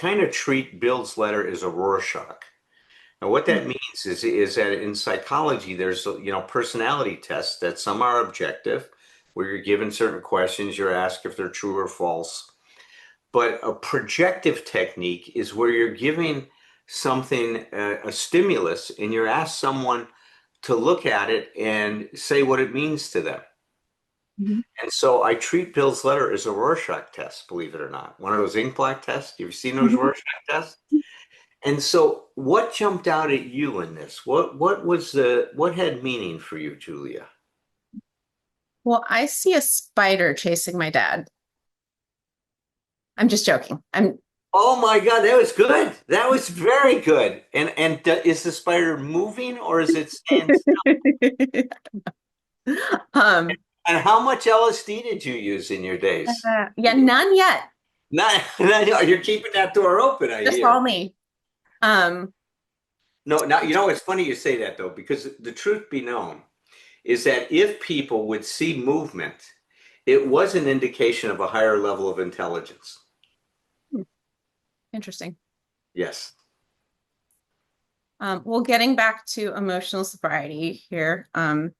kind of treat Bill's letter as a Rorschach. Now, what that means is that in psychology, there's personality tests that some are objective, where you're given certain questions, you're asked if they're true or false. But a projective technique is where you're giving something a stimulus, and you're asked someone to look at it and say what it means to them. Mhm. And so I treat Bill's letter as a Rorschach test, believe it or not. One of those ink blot tests. You've seen those Mhm. Rorschach tests? And so what jumped out at you in this? What had meaning for you, Julia? Well, I see a spider chasing my dad. I'm just joking. I'm Oh my God, that was good. That was very good. Is the spider moving or is it staying still? um And how much LSD did you use in your days? yeah, none yet. Not, you're keeping that door open, I Just all hear. me. Um No, now you know it's funny you say that though, because the truth be known is that if people would see movement, it was an indication of a higher level of intelligence. Interesting. Yes. Well, getting back to emotional sobriety here, I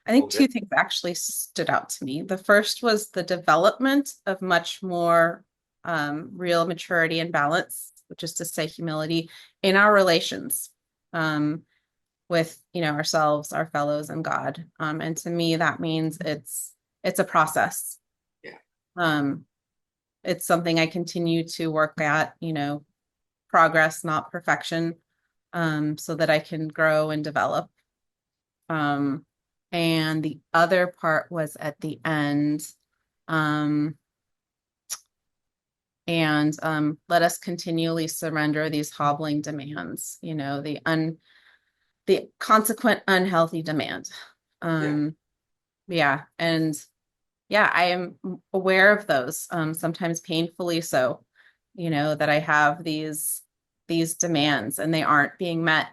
think Okay. two things actually stood out to me. The first was the development of much more real maturity and balance, which is to say humility in our relations with, ourselves, our fellows, and God. And to me, that means it's a process. Yeah. Um, it's something I continue to work at, progress, not perfection, so that I can grow and develop. Um, and the other part was at the end, um, and let us continually surrender these hobbling demands, the consequent unhealthy demand. Yeah. Um, yeah, and yeah, I am aware of those, sometimes painfully so, that I have these demands and they aren't being met,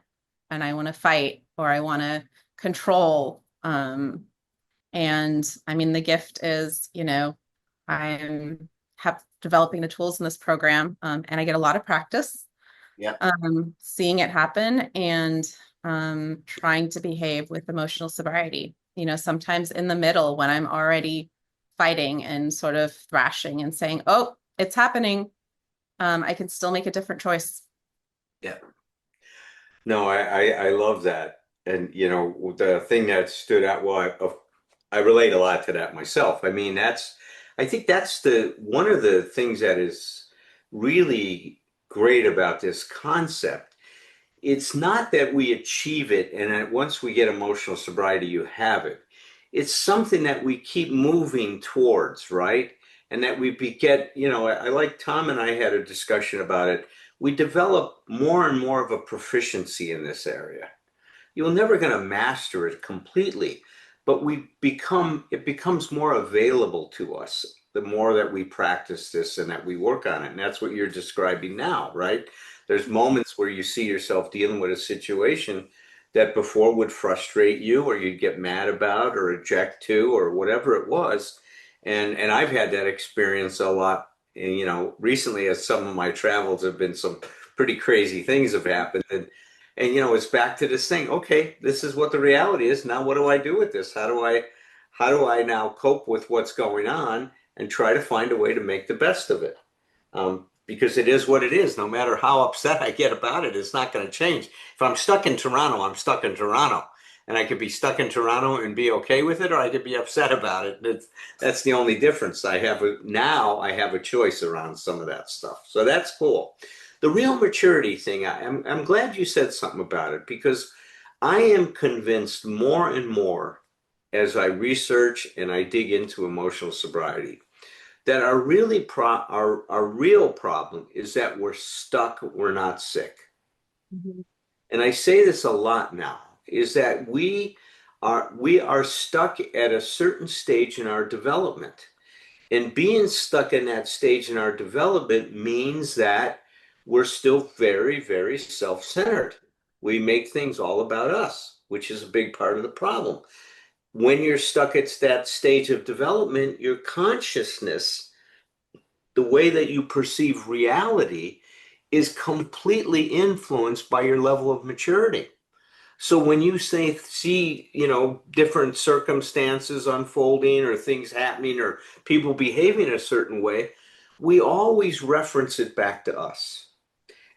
and I want to fight or I want to control. And I mean, the gift is, I'm have developing the tools in this program, and I get a lot of practice Yeah. seeing it happen and trying to behave with emotional sobriety. Sometimes in the middle when I'm already fighting and sort of thrashing and saying, "Oh, it's happening," I can still make a different choice. Yeah. No, I love that. And the thing that stood out, well, I relate a lot to that myself. I mean, I think that's the one of the things that is really great about this concept. It's not that we achieve it and that once we get emotional sobriety, you have it. It's something that we keep moving towards, right? And that get, I like Thom and I had a discussion about it. We develop more and more of a proficiency in this area. You're never going to master it completely, but it becomes more available to us the more that we practice this and that we work on it. And that's what you're describing now, right? There's moments where you see yourself dealing with a situation that before would frustrate you or you'd get mad about or object to or whatever it was. And I've had that experience a lot. And, recently as some of my travels have been some pretty crazy things have happened. And it's back to this thing. Okay, this is what the reality is. Now what do I do with this? How do I now cope with what's going on and try to find a way to make the best of it? Because it is what it is. No matter how upset I get about it, it's not going to change. If I'm stuck in Toronto, I'm stuck in Toronto. And I could be stuck in Toronto and be okay with it, or I could be upset about it. That's the only difference. Now I have a choice around some of that stuff. So that's cool. The real maturity thing, I'm glad you said something about it because I am convinced more and more as I research and I dig into emotional sobriety that our real problem is that we're stuck, we're not sick. Mhm. And I say this a lot now, is that we are stuck at a certain stage in our development. And being stuck in that stage in our development means that we're still very, very self-centered. We make things all about us, which is a big part of the problem. When you're stuck at that stage of development, your consciousness, the way that you perceive reality, is completely influenced by your level of maturity. So when you say see, different circumstances unfolding or things happening or people behaving a certain way, we always reference it back to us.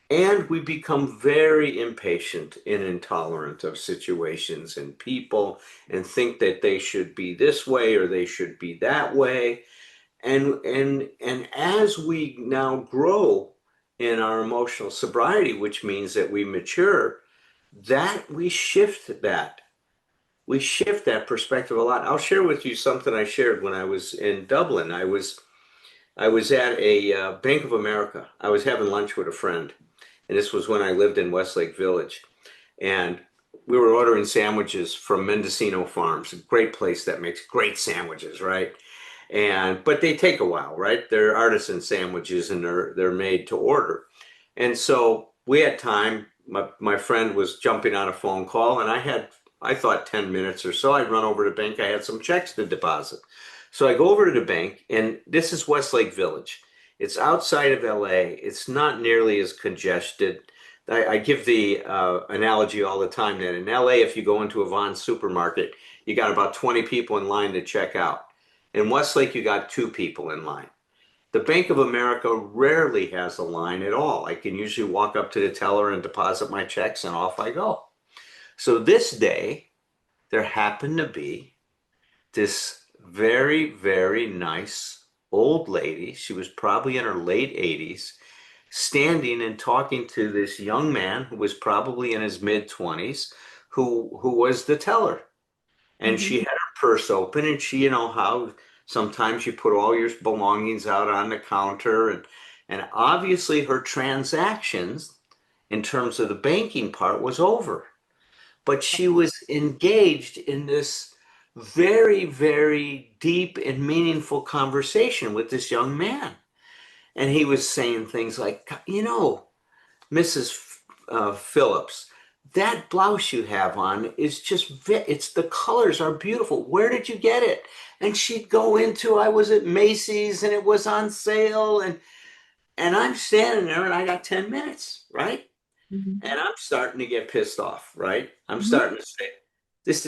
And we become very impatient and intolerant of situations and people and think that they should be this way or they should be that way. And as we now grow in our emotional sobriety, which means that we mature, that we shift that perspective a lot. I'll share with you something I shared when I was in Dublin. I was at a Bank of America. I was having lunch with a friend, and this was when I lived in Westlake Village. And we were ordering sandwiches from Mendocino Farms, a great place that makes great sandwiches, right? And but they take a while, right? They're artisan sandwiches and they're made to order. And so we had time. My friend was jumping on a phone call, and I thought 10 minutes or so. I'd run over to the bank. I had some checks to deposit. So I go over to the bank, and this is Westlake Village. It's outside of LA. It's not nearly as congested. I give the analogy all the time that in LA, if you go into a Vons supermarket, you got about 20 people in line to check out. In Westlake, you got two people in line. The Bank of America rarely has a line at all. I can usually walk up to the teller and deposit my checks, and off I go. So this day, there happened to be this very, very nice old lady. She was probably in her late 80s, standing and talking to this young man who was probably in his mid 20s, who was the teller. And Mhm. she had her purse open, and she, how sometimes you put all your belongings out on the counter, and obviously her transactions in terms of the banking part was over. But she was engaged in this very, very deep and meaningful conversation with this young man. And he was saying things like, Mrs. Phillips, that blouse you have on is it's the colors are beautiful. Where did you get it? And she'd go into, I was at Macy's and it was on sale. And I'm standing there and I got 10 minutes, right? Mhm. And I'm starting to get pissed off, right? I'm Mhm. starting to say, this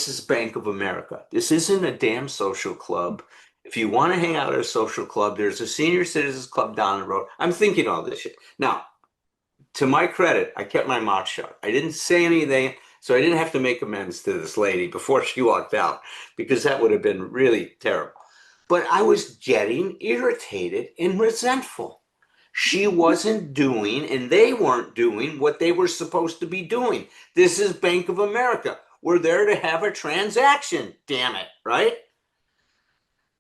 is Bank of America. This isn't a damn social club. If you want to hang out at a social club, there's a senior citizens club down the road. I'm thinking all this shit. Now, to my credit, I kept my mouth shut. I didn't say anything, so I didn't have to make amends to this lady before she walked out because that would have been really terrible. But I was getting irritated and resentful. She wasn't doing, and they weren't doing what they were supposed to be doing. This is Bank of America. We're there to have a transaction, damn it, right?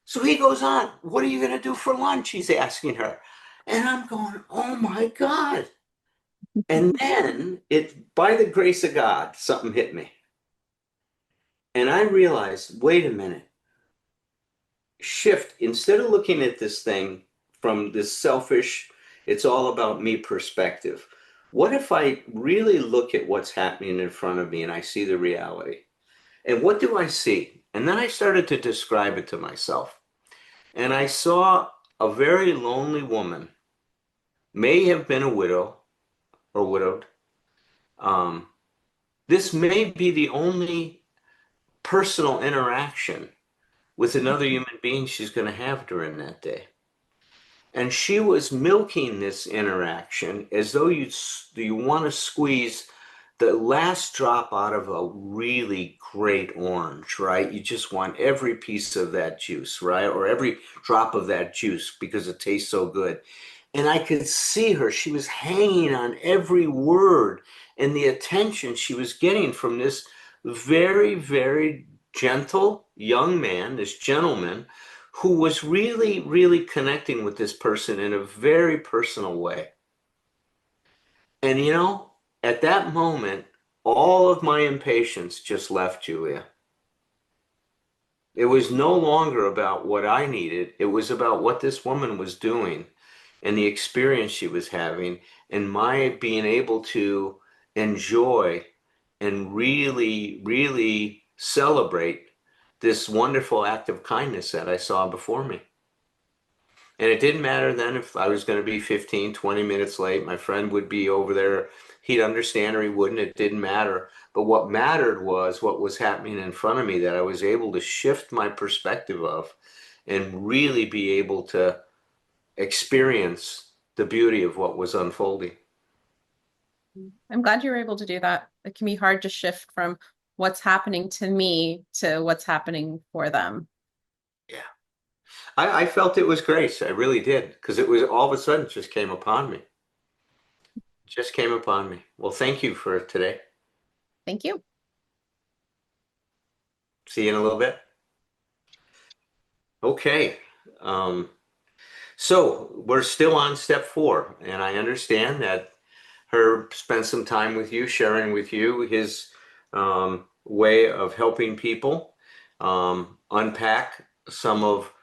So he goes on, what are you going to do for lunch? He's asking her. And I'm going, oh my God. And then by the grace of God, something hit me. And I realized, wait a minute, shift. Instead of looking at this thing from this selfish, it's all about me perspective. What if I really look at what's happening in front of me and I see the reality? And what do I see? And then I started to describe it to myself. And I saw a very lonely woman, may have been a widow or widowed. Um, this may be the only personal interaction with another human being she's going to have during that day. And she was milking this interaction as though you want to squeeze the last drop out of a really great orange, right? You just want every piece of that juice, right? Or every drop of that juice because it tastes so good. And I could see her. She was hanging on every word and the attention she was getting from this very, very gentle young man, this gentleman, who was really, really connecting with this person in a very personal way. And at that moment, all of my impatience just left Julia. It was no longer about what I needed. It was about what this woman was doing and the experience she was having and my being able to enjoy and really, really celebrate this wonderful act of kindness that I saw before me. And it didn't matter then if I was going to be 15, 20 minutes late. My friend would be over there. He'd understand or he wouldn't. It didn't matter. But what mattered was what was happening in front of me that I was able to shift my perspective of and really be able to experience the beauty of what was unfolding. I'm glad you were able to do that. It can be hard to shift from what's happening to me to what's happening for them. Yeah. I felt it was grace. I really did. Because it was all of a sudden it just came upon me. Just came upon me. Well, thank you for today. Thank you. See you in a little bit. Okay. Um, so we're still on step 4, and I understand that Herb spent some time with you, sharing with you his way of helping people unpack some of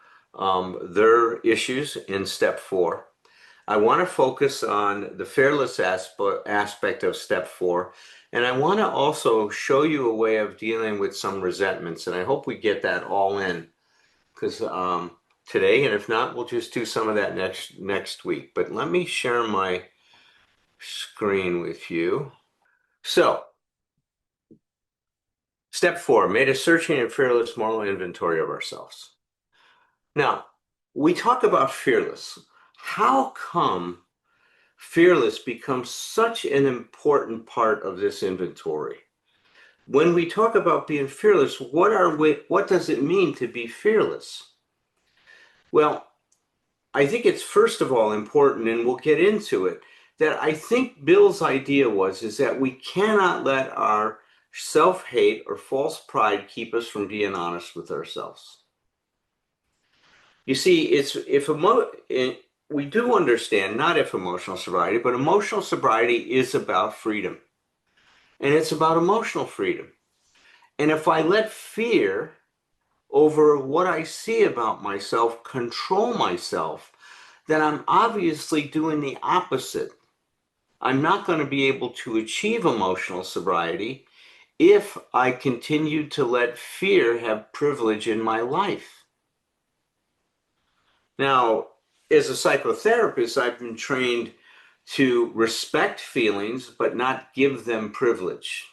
their issues in step 4. I want to focus on the fearless aspect of step 4, and I want to also show you a way of dealing with some resentments, and I hope we get that all in because today, and if not, we'll just do some of that next week. But let me share my screen with you. So, step 4, made a searching and fearless moral inventory of ourselves. Now, we talk about fearless. How come fearless becomes such an important part of this inventory? When we talk about being fearless, what does it mean to be fearless? Well, I think it's first of all important, and we'll get into it, that I think Bill's idea is that we cannot let our self-hate or false pride keep us from being honest with ourselves. You see, we do understand, not if emotional sobriety, but emotional sobriety is about freedom. And it's about emotional freedom. And if I let fear over what I see about myself control myself, then I'm obviously doing the opposite. I'm not going to be able to achieve emotional sobriety if I continue to let fear have privilege in my life. Now, as a psychotherapist, I've been trained to respect feelings but not give them privilege.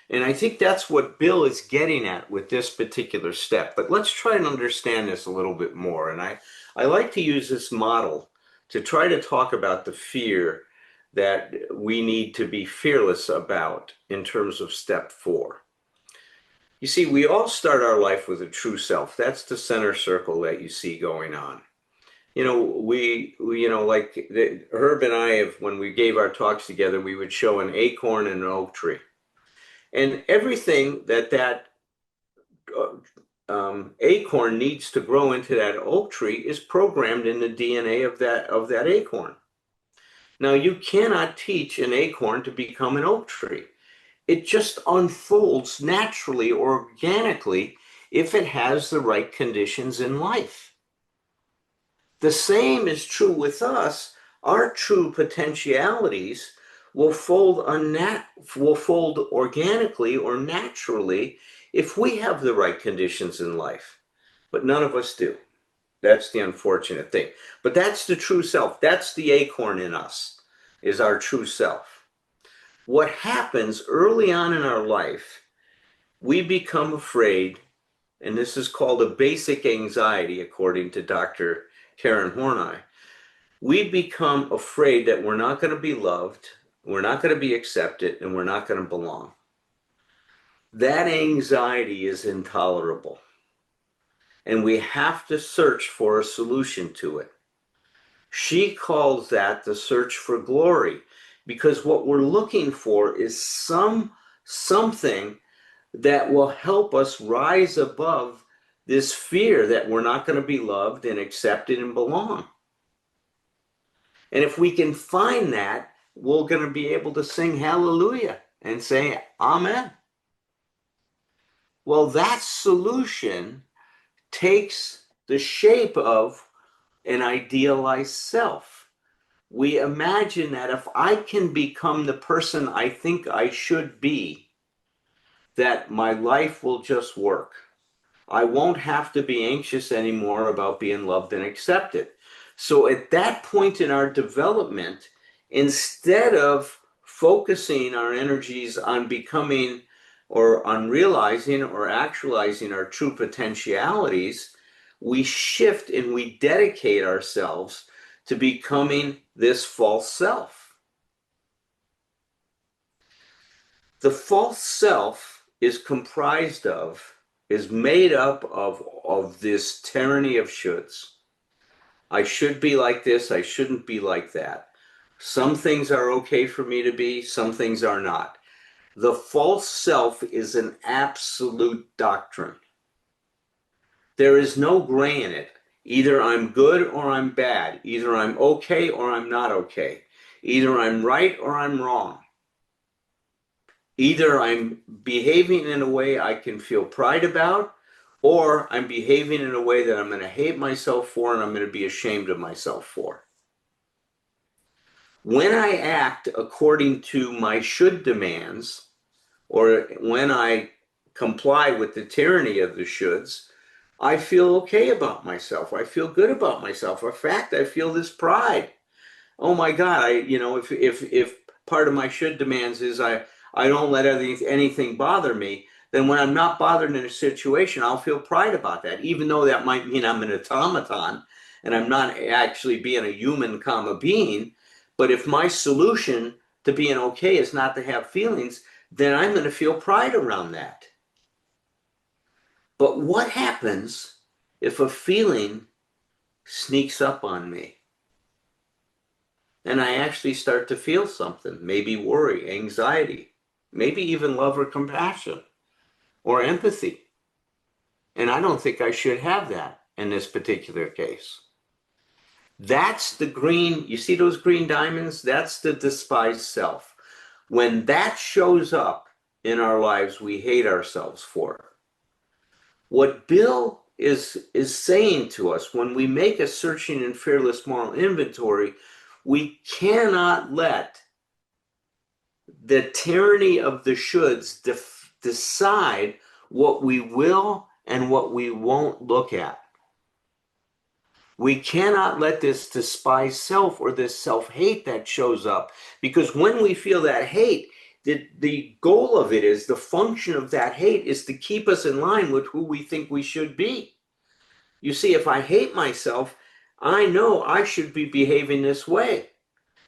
And I think that's what Bill is getting at with this particular step. But let's try and understand this a little bit more. And I like to use this model to try to talk about the fear that we need to be fearless about in terms of step 4. You see, we all start our life with a true self. That's the center circle that you see going on. Herb and I have, when we gave our talks together, we would show an acorn and an oak tree. And everything that acorn needs to grow into that oak tree is programmed in the DNA of that acorn. Now, you cannot teach an acorn to become an oak tree. It just unfolds naturally, organically, if it has the right conditions in life. The same is true with us. Our true potentialities will fold organically or naturally if we have the right conditions in life. But none of us do. That's the unfortunate thing. But that's the true self. That's the acorn in us, is our true self. What happens early on in our life, we become afraid, and this is called a basic anxiety, according to Dr. Karen Horney. We become afraid that we're not going to be loved, we're not going to be accepted, and we're not going to belong. That anxiety is intolerable. And we have to search for a solution to it. She calls that the search for glory, because what we're looking for is something that will help us rise above this fear that we're not going to be loved and accepted and belong. And if we can find that, we're going to be able to sing hallelujah and say amen. Well, that solution takes the shape of an idealized self. We imagine that if I can become the person I think I should be, that my life will just work. I won't have to be anxious anymore about being loved and accepted. So at that point in our development, instead of focusing our energies on becoming or on realizing or actualizing our true potentialities, we shift and we dedicate ourselves to becoming this false self. The false self is made up of this tyranny of shoulds. I should be like this, I shouldn't be like that. Some things are okay for me to be, some things are not. The false self is an absolute doctrine. There is no gray in it. Either I'm good or I'm bad. Either I'm okay or I'm not okay. Either I'm right or I'm wrong. Either I'm behaving in a way I can feel pride about, or I'm behaving in a way that I'm going to hate myself for and I'm going to be ashamed of myself for. When I act according to my should demands, or when I comply with the tyranny of the shoulds, I feel okay about myself. I feel good about myself. In fact, I feel this pride. Oh my God, if part of my should demands is I don't let anything bother me, then when I'm not bothered in a situation, I'll feel pride about that, even though that might mean I'm an automaton and I'm not actually being a human comma being. But if my solution to being okay is not to have feelings, then I'm going to feel pride around that. But what happens if a feeling sneaks up on me? And I actually start to feel something, maybe worry, anxiety, maybe even love or compassion or empathy. And I don't think I should have that in this particular case. That's the green, you see those green diamonds? That's the despised self. When that shows up in our lives, we hate ourselves for it. What Bill is saying to us when we make a searching and fearless moral inventory, we cannot let the tyranny of the shoulds decide what we will and what we won't look at. We cannot let this despised self or this self-hate that shows up, because when we feel that hate, the goal of it is, the function of that hate is to keep us in line with who we think we should be. You see, if I hate myself, I know I should be behaving this way.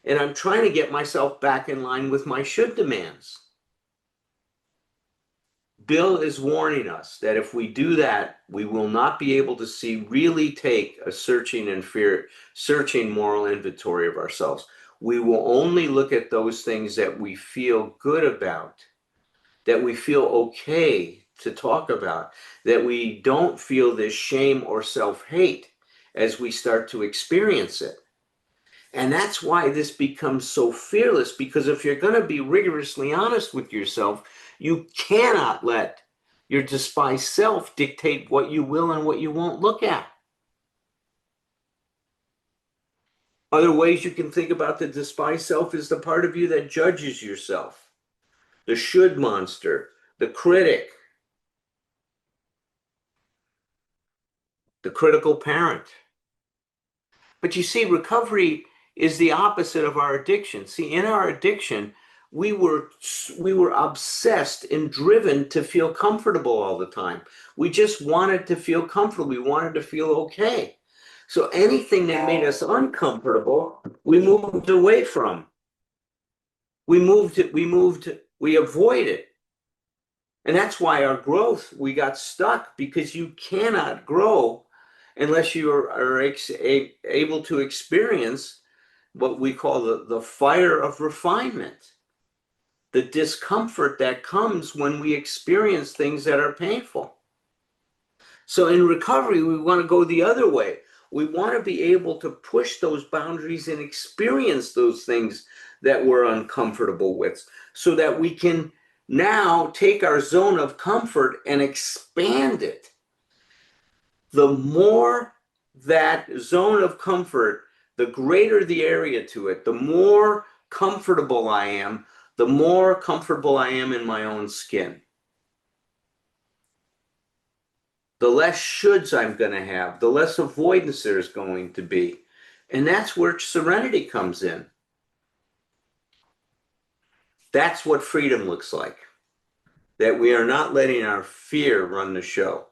And I'm trying to get myself back in line with my should demands. Bill is warning us that if we do that, we will not be able to really take a searching moral inventory of ourselves. We will only look at those things that we feel good about, that we feel okay to talk about, that we don't feel this shame or self-hate as we start to experience it. And that's why this becomes so fearless, because if you're going to be rigorously honest with yourself, you cannot let your despised self dictate what you will and what you won't look at. Other ways you can think about the despised self is the part of you that judges yourself, the should monster, the critic, the critical parent. But you see, recovery is the opposite of our addiction. See, in our addiction, we were obsessed and driven to feel comfortable all the time. We just wanted to feel comfortable. We wanted to feel okay. So anything that made us uncomfortable, we moved away from. We avoided. And that's why our growth, we got stuck, because you cannot grow unless you are able to experience what we call the fire of refinement, the discomfort that comes when we experience things that are painful. So in recovery, we want to go the other way. We want to be able to push those boundaries and experience those things that we're uncomfortable with, so that we can now take our zone of comfort and expand it. The more that zone of comfort, the greater the area to it, the more comfortable I am, the more comfortable I am in my own skin. The less shoulds I'm going to have, the less avoidance there's going to be, And that's where serenity comes in. That's what freedom looks like. That we are not letting our fear run the show.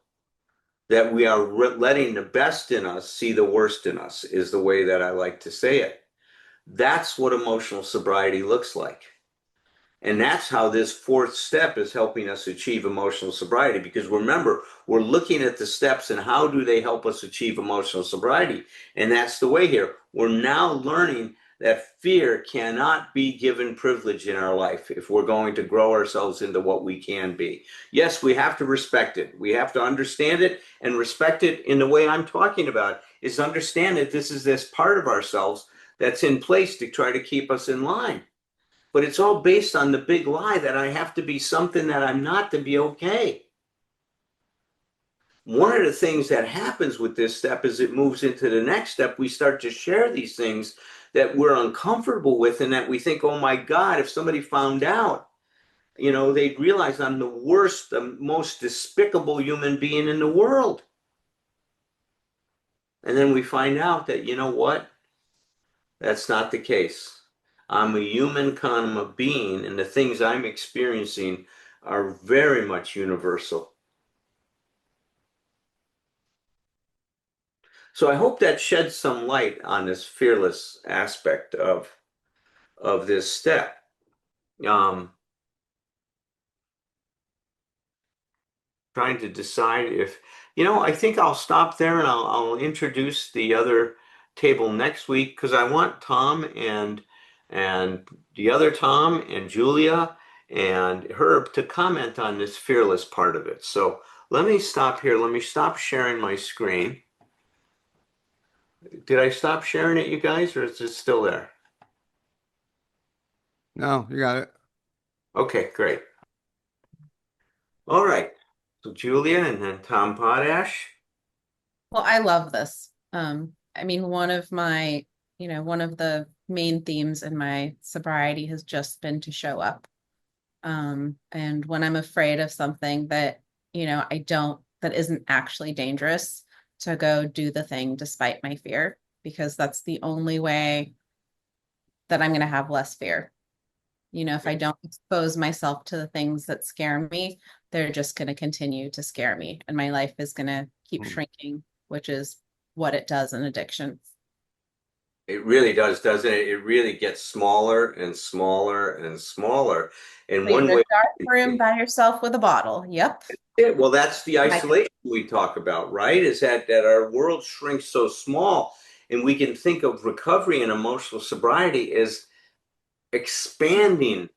That we are letting the best in us see the worst in us, is the way that I like to say it. That's what emotional sobriety looks like. And that's how this fourth step is helping us achieve emotional sobriety. Because remember, we're looking at the steps and how do they help us achieve emotional sobriety. And that's the way here. We're now learning that fear cannot be given privilege in our life if we're going to grow ourselves into what we can be. Yes, we have to respect it. We have to understand it and respect it in the way I'm talking about, is understand that this is this part of ourselves that's in place to try to keep us in line. But it's all based on the big lie that I have to be something that I'm not to be okay. One of the things that happens with this step is it moves into the next step. We start to share these things that we're uncomfortable with and that we think, oh my God, if somebody found out, they'd realize I'm the worst, the most despicable human being in the world. And then we find out that, you know what? That's not the case. I'm a human kind of being, and the things I'm experiencing are very much universal. So I hope that sheds some light on this fearless aspect of this step. Um, Trying to decide if, I think I'll stop there and I'll introduce the other table next week because I want Thom and the other Thom and Julia and Herb to comment on this fearless part of it. So let me stop here. Let me stop sharing my screen. Did I stop sharing it, you guys, or is it still there? No, you got it. Okay, great. All right. So Julia and then Thom Potash. Well, I love this. I mean, one of the main themes in my sobriety has just been to show up. And when I'm afraid of something that, that isn't actually dangerous, to go do the thing despite my fear, because that's the only way that I'm going to have less fear. If I don't expose myself to the things that scare me, they're just going to continue to scare me. And my life is going to keep Mm. shrinking, which is what it does in addiction. It really does, doesn't it? It really gets smaller and smaller and smaller. And Leave one in a way, dark room by yourself with a bottle. Yep. well, that's the Like, isolation we talk about, right? Is that our world shrinks so small, and we can think of recovery and emotional sobriety as expanding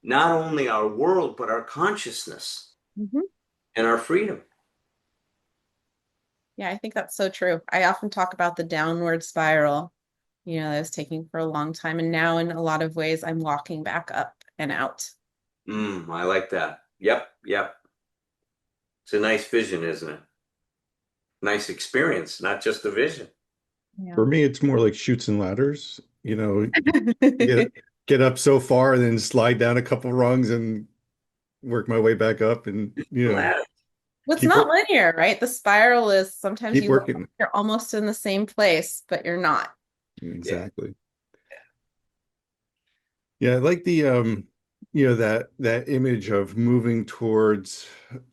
not only our world, but our consciousness mhm. and our freedom. Yeah, I think that's so true. I often talk about the downward spiral, that I was taking for a long time. And now, in a lot of ways, I'm walking back up and out. I like that. Yep, yep. It's a nice vision, isn't it? Nice experience, not just a vision. Yeah. For me, it's more like chutes and ladders. Get get up so far and then slide down a couple rungs and work my way back up and Glad. Well, it's keep not work linear, right? The spiral is sometimes keep you look like working. you're almost in the same place, but you're not. Yeah. Exactly. Yeah, I like the that image of moving towards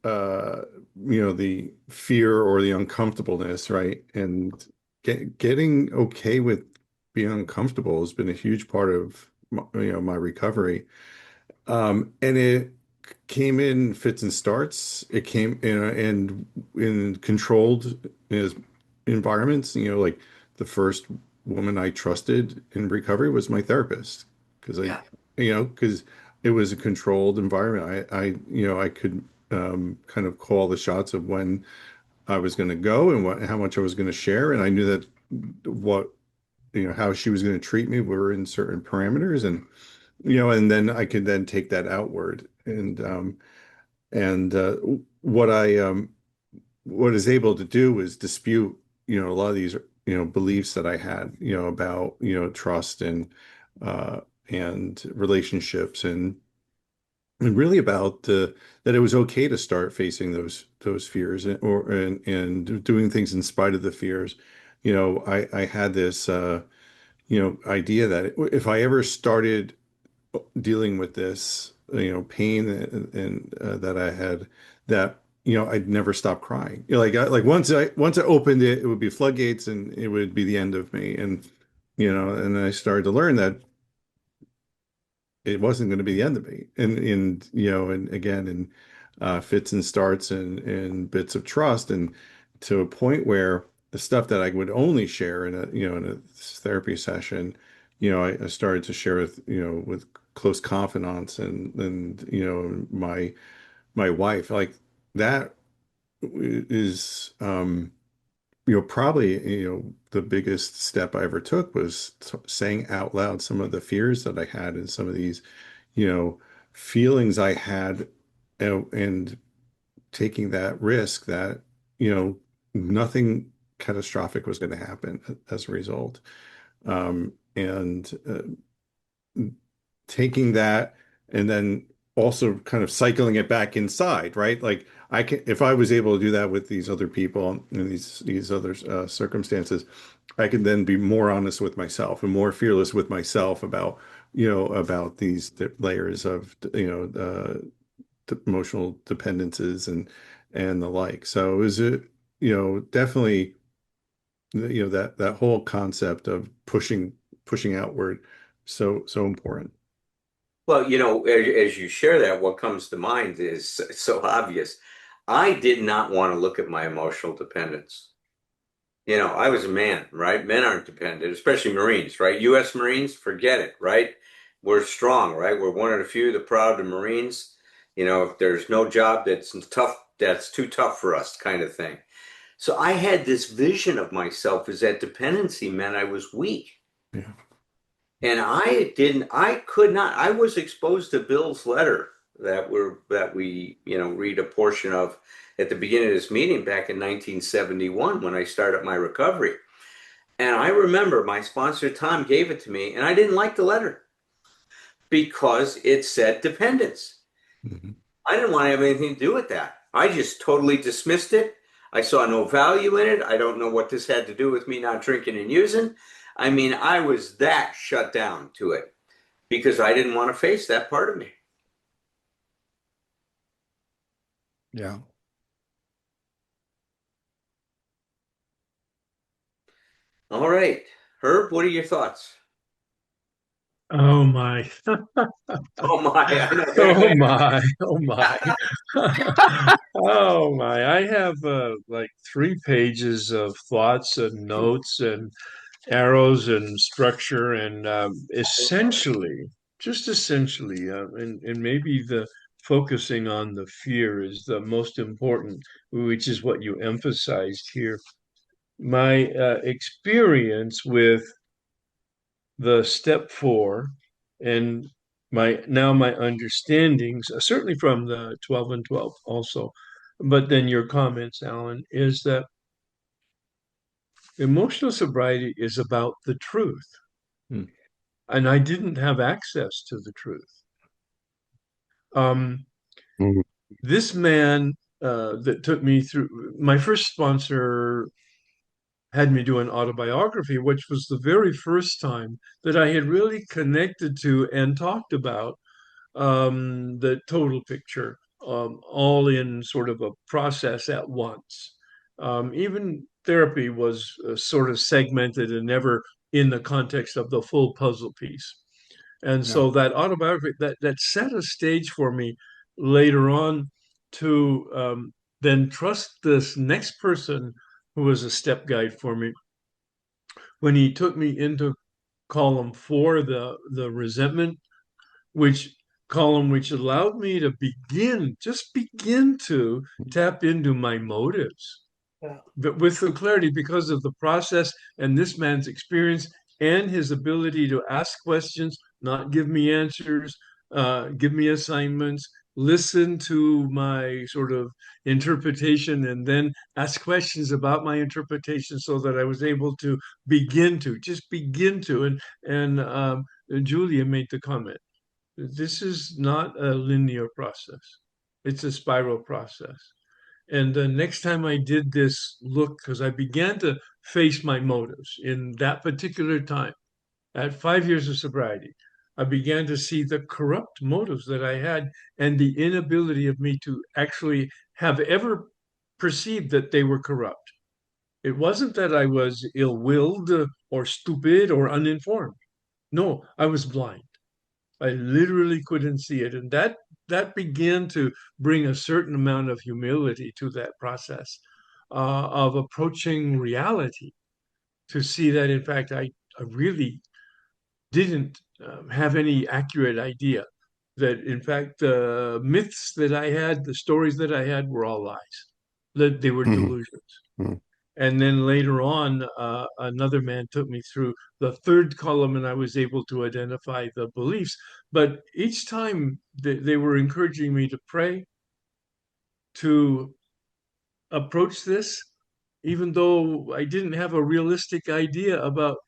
uh the fear or the uncomfortableness, right? And getting okay with being uncomfortable has been a huge part of my recovery. And it came in fits and starts. It came in controlled environments. Like the first woman I trusted in recovery was my therapist because Yeah. because it was a controlled environment. I could kind of call the shots of when I was going to go and how much I was going to share, and I knew that what how she was going to treat me were in certain parameters, and then I could then take that outward. And what I what is able to do is dispute, a lot of these, beliefs that I had, about, trust uh, and relationships and really about that it was okay to start facing those fears and doing things in spite of the fears. I had this. idea that if I ever started dealing with this, pain and that I had, that I'd never stop crying. Like once I opened it, it would be floodgates, and it would be the end of me. And then I started to learn that it wasn't going to be the end of me. And again, in fits and starts and bits of trust, and to a point where the stuff that I would only share in a therapy session, I started to share with close confidants, and my wife. Like that is probably the biggest step I ever took was saying out loud some of the fears that I had, and some of these you know, feelings I had, and taking that risk that, nothing catastrophic was going to happen as a result. And taking that, and then also kind of cycling it back inside, right? Like if I was able to do that with these other people in these other circumstances, I could then be more honest with myself and more fearless with myself about these layers of, emotional dependencies and the like. So it was definitely, that whole concept of pushing outward, so important. Well, as you share that, what comes to mind is so obvious. I did not want to look at my emotional dependence. I was a man, right? Men aren't dependent, especially Marines, right? U.S. Marines, forget it, right? We're strong, right? We're one of the few, the proud of Marines. If there's no job that's tough, that's too tough for us, kind of thing. So I had this vision of myself as that dependency meant I was weak. Yeah. And I could not, I was exposed to Bill's letter that we, read a portion of at the beginning of this meeting back in 1971 when I started my recovery. And I remember my sponsor, Thom, gave it to me, and I didn't like the letter because it said dependence. Mhm. I didn't want to have anything to do with that. I just totally dismissed it. I saw no value in it. I don't know what this had to do with me not drinking and using. I mean, I was that shut down to it because I didn't want to face that part of me. Yeah. All right. Herb, what are your thoughts? Oh my. Oh my, I know Oh that. my. Oh my. Oh my. I have like 3 pages of thoughts and notes and arrows and structure and just essentially, and maybe the focusing on the fear is the most important, which is what you emphasized here. My experience with the step 4 and my understandings, certainly from the 12 and 12 also, but then your comments, Alan, is that emotional sobriety is about the truth. Hmm. And I didn't have access to the truth. Um, Mhm. this man that took me through, my first sponsor had me do an autobiography, which was the very first time that I had really connected to and talked about the total picture, all in sort of a process at once. Even therapy was sort of segmented and never in the context of the full puzzle piece. And Yeah. so that autobiography that set a stage for me later on to then trust this next person who was a step guide for me when he took me into column 4, the resentment, which which allowed me to just begin to tap into my motives, but with the clarity because of the process and this man's experience and his ability to ask questions, not give me answers, give me assignments, listen to my sort of interpretation, and then ask questions about my interpretation so that I was able to just begin to. And Julia made the comment. This is not a linear process. It's a spiral process. And the next time I did this look, because I began to face my motives in that particular time, at 5 years of sobriety, I began to see the corrupt motives that I had and the inability of me to actually have ever perceived that they were corrupt. It wasn't that I was ill-willed or stupid or uninformed. No, I was blind. I literally couldn't see it. And that began to bring a certain amount of humility to that process of approaching reality, to see that, in fact, I really didn't have any accurate idea. That, in fact, the myths that I had, the stories that I had were all lies, that they were Mhm. delusions. Mhm. And then later on, another man took me through the third column, and I was able to identify the beliefs. But each time they were encouraging me to pray, to approach this, even though I didn't have a realistic idea about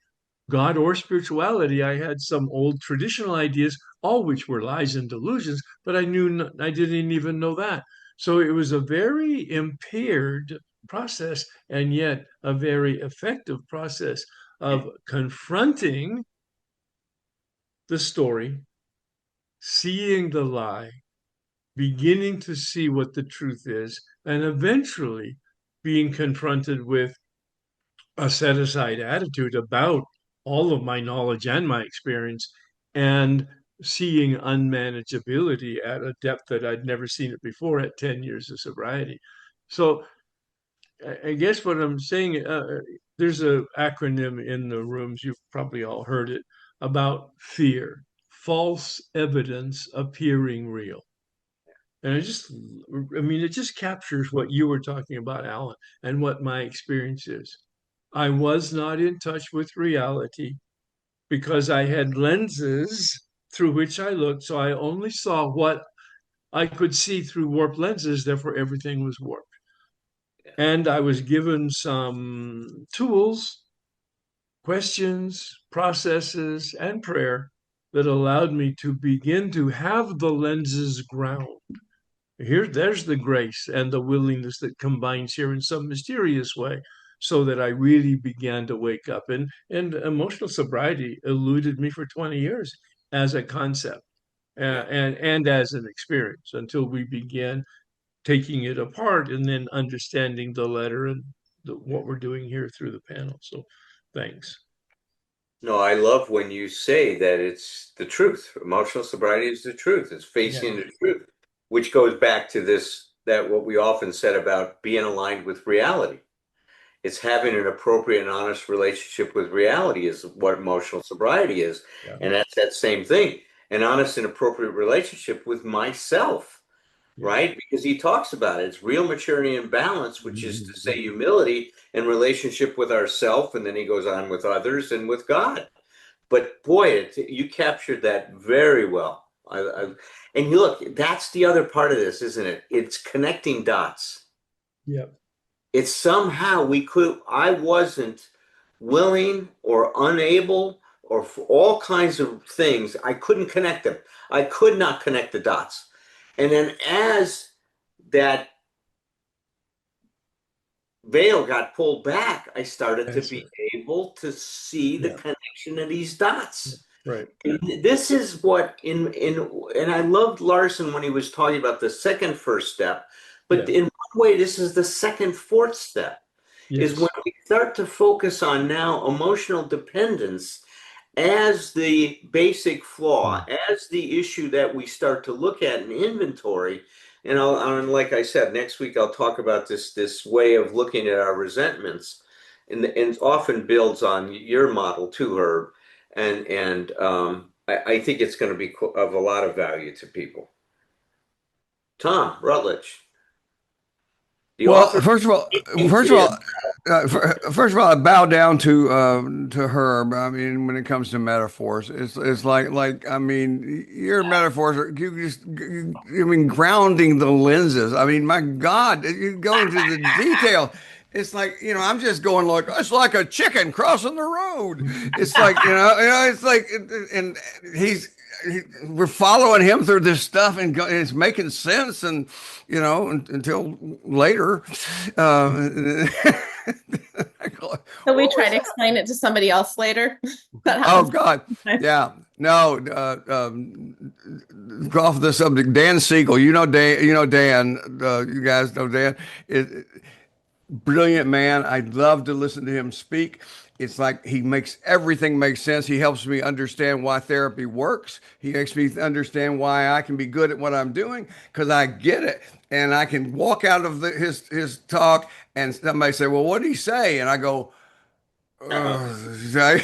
God or spirituality. I had some old traditional ideas, all which were lies and delusions, but I didn't even know that. So it was a very impaired process, and yet a very effective process of confronting the story, seeing the lie, beginning to see what the truth is, and eventually being confronted with a set aside attitude about all of my knowledge and my experience, and seeing unmanageability at a depth that I'd never seen it before at 10 years of sobriety. So I guess what I'm saying, there's an acronym in the rooms, you've probably all heard it, about fear, false evidence appearing real. And it just captures what you were talking about, Alan, and what my experience is. I was not in touch with reality because I had lenses through which I looked. So I only saw what I could see through warped lenses. Therefore, everything was warped. And I was given some tools, questions, processes, and prayer that allowed me to begin to have the lenses ground. There's the grace and the willingness that combines here in some mysterious way, so that I really began to wake up. And emotional sobriety eluded me for 20 years as a concept, Yeah. and as an experience, until we began taking it apart and then understanding the letter and what we're doing here through the panel. So thanks. No, I love when you say that it's the truth. Emotional sobriety is the truth. It's Yeah, facing the truth, which goes back to this, that what we often said about being aligned with reality. It's having an appropriate and honest relationship with reality is what emotional sobriety is. yeah, And that's that same thing, an honest and appropriate relationship with myself, yeah. right? Because he talks about it. It's real maturity and balance, which is to say humility and relationship with ourself. And then he goes on with others and with God. But boy, you captured that very well. And you look, that's the other part of this, isn't it? It's connecting dots. Yeah. It's somehow I wasn't willing or unable or for all kinds of things. I couldn't connect them. I could not connect the dots. And then as that veil got pulled back, I started to That's be it. able to see the Yeah. connection of these dots. Right. This is what and I loved Larson when he was talking about the second first step, but Yeah. in one way, this is the second fourth step, is when Yes. we start to focus on now emotional dependence as the basic flaw, as the issue that we start to look at in inventory. And like I said, next week I'll talk about this way of looking at our resentments, and often builds on your model too, Herb. And I think it's going to be of a lot of value to people. Thom Rutledge, the Well, author of Thinking first of Clear. all, first of all, I bow down to her. I mean, when it comes to metaphors, it's like I mean, your metaphors are I mean, grounding the lenses. I mean, my God, you go into the detail. It's like, I'm just going like, it's like a chicken crossing the road. It's like, it's like, and he's, we're following him through this stuff, and it's making sense. And, until later, I So we What try was to that? explain it to somebody else later. That Oh happens. God, sometimes. yeah. No, off the subject. Dan Siegel, you know Dan. You know Dan. You guys know Dan. Brilliant man. I love to listen to him speak. It's like he makes everything make sense. He helps me understand why therapy works. He makes me understand why I can be good at what I'm doing because I get it. And I can walk out of his talk and somebody say, "Well, what did he say?" And I go, Uh-huh.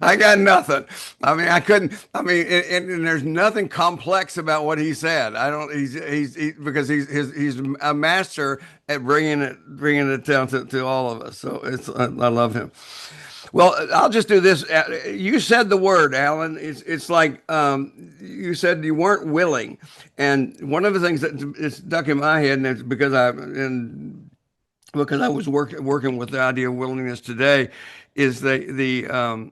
I got nothing. I mean, I couldn't. I mean, and there's nothing complex about what he said. I don't. Because he's a master at bringing it down to all of us. So I love him. Well, I'll just do this. You said the word, Alan. It's like you said you weren't willing, and one of the things that is stuck in my head, and it's because I was working with the idea of willingness today, is the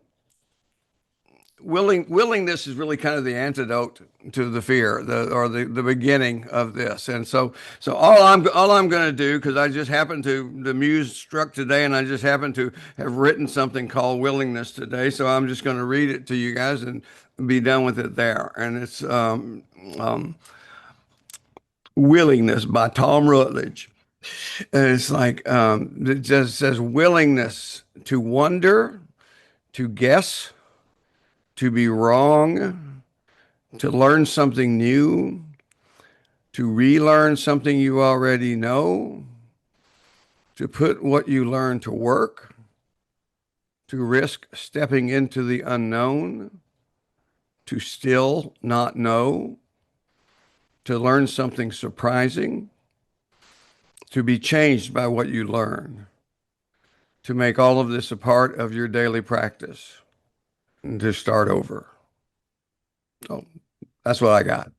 willingness is really kind of the antidote to the fear, the beginning of this. And so all I'm going to do, because I just happened to the muse struck today, and I just happened to have written something called willingness today. So I'm just going to read it to you guys and be done with it there. And it's willingness by Tom Rutledge. And it's like it just says willingness to wonder, to guess, to be wrong, to learn something new, to relearn something you already know, to put what you learn to work, to risk stepping into the unknown, to still not know, to learn something surprising, to be changed by what you learn, to make all of this a part of your daily practice, and to start over. So that's what I got.